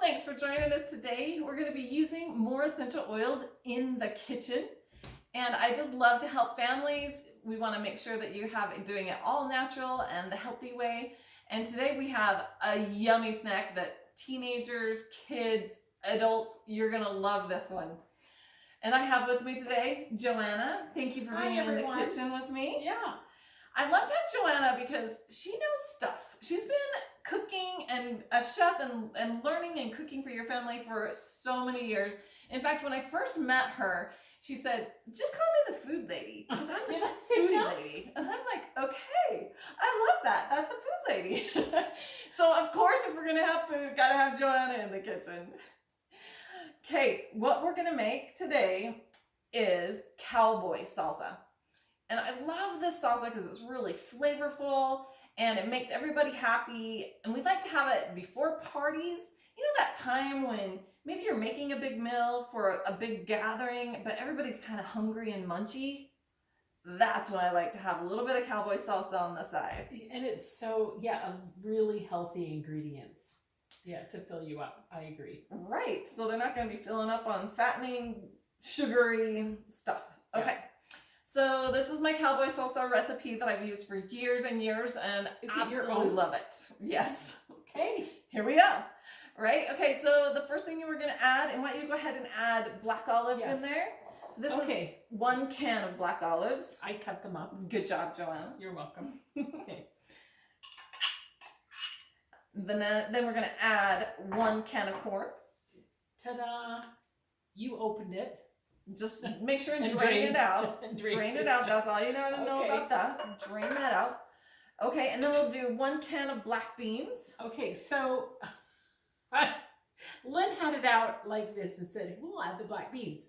thanks for joining us today. We're going to be using more essential oils in the kitchen. And I just love to help families. We want to make sure that you have doing it all natural and the healthy way. And today we have a yummy snack that teenagers, kids, adults, you're going to love this one. And I have with me today, Joanna. Thank you for being in the kitchen with me. Yeah. I love to have Joanna because she knows stuff. She's been cooking and a chef and learning and cooking for your family for so many years. In fact, when I first met her, she said, just call me the food lady, because I'm the foodie lady. And I'm like, okay, I love that. That's the food lady. So of course, if we're gonna have food, gotta have Joanna in the kitchen. Okay, what we're gonna make today is cowboy salsa. And I love this salsa because it's really flavorful and it makes everybody happy. And we like to have it before parties. You know that time when maybe you're making a big meal for a big gathering, but everybody's kind of hungry and munchy? That's when I like to have a little bit of cowboy salsa on the side. And it's so, a really healthy ingredients. Yeah, to fill you up. I agree. Right. So they're not going to be filling up on fattening, sugary stuff. Okay. Yeah. So this is my cowboy salsa recipe that I've used for years and years, and absolutely love it. Yes. Okay. Here we go. Right? Okay, so the first thing you were going to add, and why don't you go ahead and add black olives in there. This is 1 can of black olives. I cut them up. Good job, Joanna. You're welcome. Okay. Then we're going to add 1 can of corn. Ta-da! You opened it. Just make sure and drain it out. Drain it out. That's all you know to know about that. Drain that out. Okay, and then we'll do 1 can of black beans. Okay, so Lynn had it out like this and said, we'll add the black beans.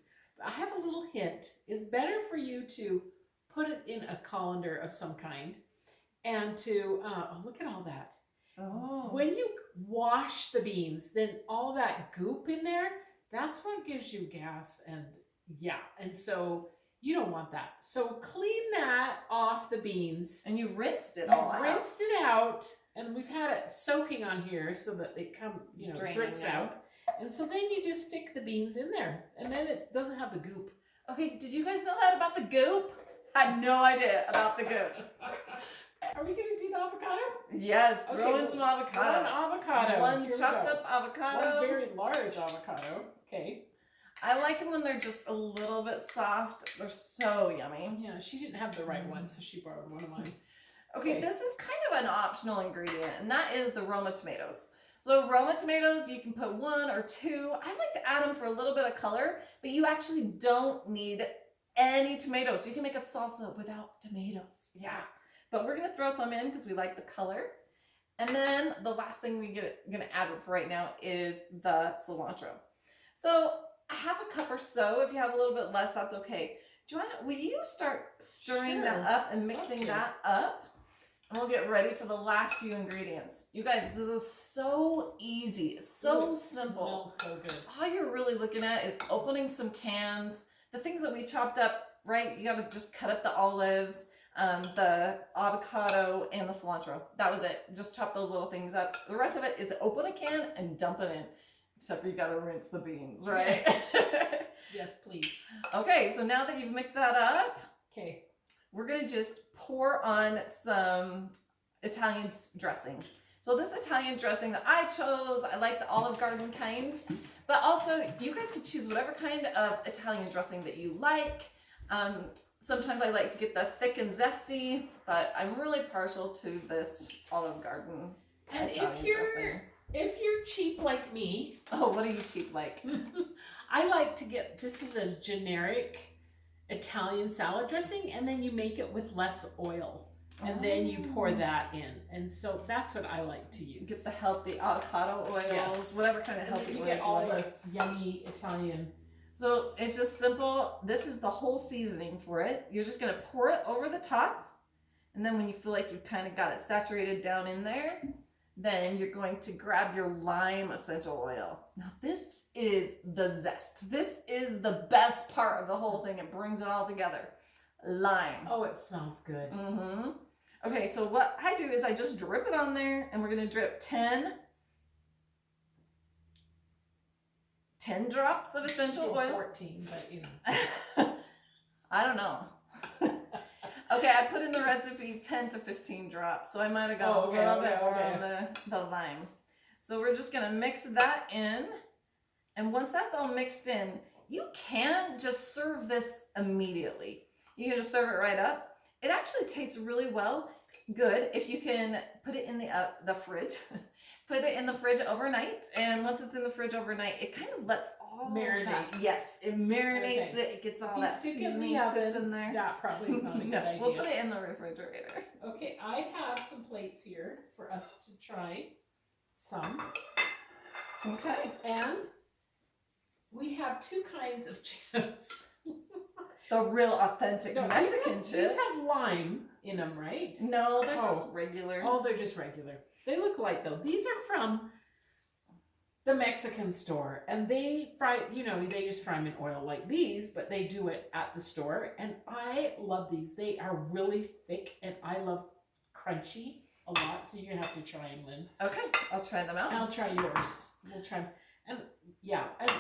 I have a little hint. It's better for you to put it in a colander of some kind and to, look at all that. Oh. When you wash the beans, then all that goop in there, that's what gives you gas and so you don't want that. So clean that off the beans. And you rinsed it all out. Rinsed it out, and we've had it soaking on here so that it drips out. And so then you just stick the beans in there, and then it doesn't have the goop. Okay, did you guys know that about the goop? I had no idea about the goop. Are we going to do the avocado? Yes, throw in some avocado. 1 avocado. 1 chopped up avocado. 1 very large avocado. Okay. I like them when they're just a little bit soft. They're so yummy. Yeah, she didn't have the right one, so she borrowed one of mine. Okay, this is kind of an optional ingredient, and that is the Roma tomatoes. So Roma tomatoes, you can put 1 or 2. I like to add them for a little bit of color, but you actually don't need any tomatoes. You can make a salsa without tomatoes. Yeah, but we're going to throw some in because we like the color. And then the last thing we're going to add for right now is the cilantro. So a 1/2 cup or so. If you have a little bit less, that's okay. Joanna, will you start stirring that up and mixing that up? And we'll get ready for the last few ingredients. You guys, this is so easy. It's so simple. Smells so good. All you're really looking at is opening some cans. The things that we chopped up, right? You got to just cut up the olives, the avocado, and the cilantro. That was it. Just chop those little things up. The rest of it is open a can and dump it in. Except for you got to rinse the beans, right? Yes, please. Okay, so now that you've mixed that up, we're going to just pour on some Italian dressing. So this Italian dressing that I chose, I like the Olive Garden kind, but also you guys could choose whatever kind of Italian dressing that you like. Sometimes I like to get the thick and zesty, but I'm really partial to this Olive Garden and Italian dressing. If you're cheap like me. Oh, what are you cheap like? I like to get just as a generic Italian salad dressing, and then you make it with less oil. And then you pour that in. And so that's what I like to use. Get the healthy avocado oils, whatever kind of healthy oils you get all the yummy Italian. So it's just simple. This is the whole seasoning for it. You're just going to pour it over the top. And then when you feel like you've kind of got it saturated down in there, then you're going to grab your lime essential oil. Now this is the zest. This is the best part of the whole thing. It brings it all together. Lime. Oh, it smells good. Mm-hmm. Okay, so what I do is I just drip it on there, and we're going to drip 10 10 drops of essential oil. 14, but you know. I don't know. Okay, I put in the recipe 10 to 15 drops, so I might have gone a little bit more on the lime. So we're just gonna mix that in, and once that's all mixed in, you can just serve this immediately. You can just serve it right up. It actually tastes really good if you can put it in the fridge. Put it in the fridge overnight, and once it's in the fridge overnight, it kind of lets all marinates. That, yes, it marinates it. It gets all that seasoning sits in there. That probably is not a good idea. We'll put it in the refrigerator. Okay, I have some plates here for us to try some. Okay, and we have two kinds of chips. The real authentic Mexican chips. These have lime in them, right? No, they're just regular. Oh, they're just regular. They look like though. These are from the Mexican store, and they fry, they just fry them in oil like these, but they do it at the store, and I love these. They are really thick, and I love crunchy a lot, so you're gonna have to try them, Lynn. Okay, I'll try them out. I'll try yours. We'll try them. And yeah, and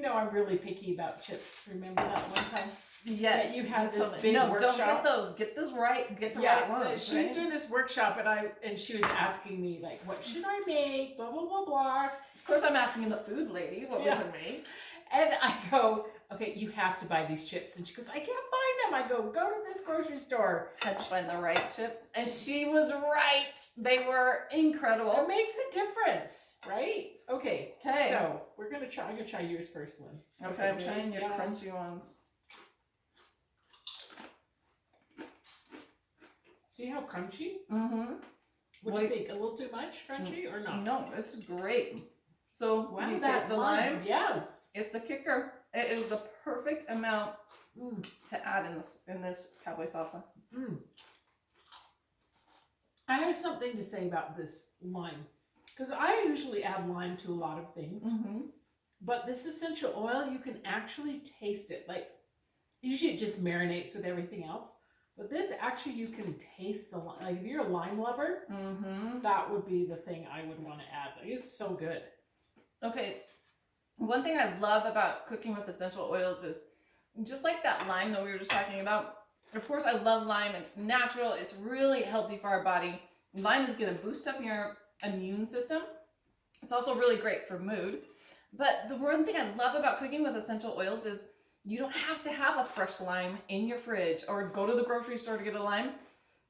I'm really picky about chips. Remember that one time? Yes. That you had this big workshop? Don't get those. Get this right. Get the right ones. She was doing this workshop, and she was asking me, like, what should I make? Blah, blah, blah, blah. Of course, I'm asking the food lady what we should make. And I go, okay, you have to buy these chips. And she goes, I can't find them. I go to this grocery store. Had to find the right chips. And she was right. They were incredible. It makes a difference, right? Okay. So I'm going to try yours first, Lynn. Okay, I'm trying your crunchy ones. See how crunchy? Mm-hmm. What do you think? A little too much crunchy or not? No, it's great. So wow, you taste the lime? Yes. It's the kicker. It is the perfect amount to add in this cowboy salsa. I have something to say about this lime, because I usually add lime to a lot of things, but this essential oil, you can actually taste it. Like, usually it just marinates with everything else, but this actually, you can taste the lime. Like, if you're a lime lover, that would be the thing I would want to add. Like, it's so good. Okay. One thing I love about cooking with essential oils is just like that lime that we were just talking about. Of course, I love lime. It's natural. It's really healthy for our body. Lime is going to boost up your immune system. It's also really great for mood. But the one thing I love about cooking with essential oils is you don't have to have a fresh lime in your fridge or go to the grocery store to get a lime.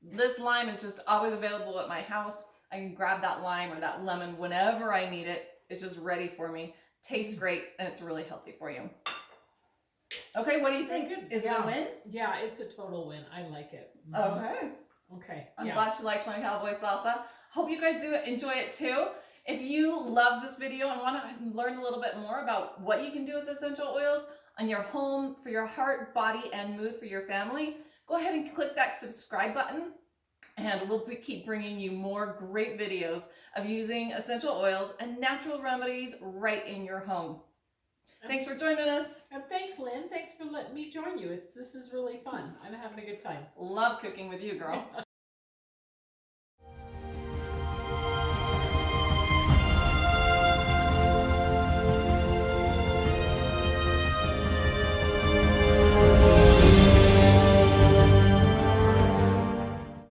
This lime is just always available at my house. I can grab that lime or that lemon whenever I need it. It's just ready for me. Tastes great, and it's really healthy for you. Okay, what do you think? Is it a win? Yeah, it's a total win. I like it. Okay. I'm glad you liked my cowboy salsa. Hope you guys do enjoy it too. If you love this video and want to learn a little bit more about what you can do with essential oils on your home, for your heart, body, and mood for your family, go ahead and click that subscribe button, and we'll keep bringing you more great videos of using essential oils and natural remedies right in your home. Thanks for joining us. And thanks, Lynn. Thanks for letting me join you. This is really fun. I'm having a good time. Love cooking with you, girl.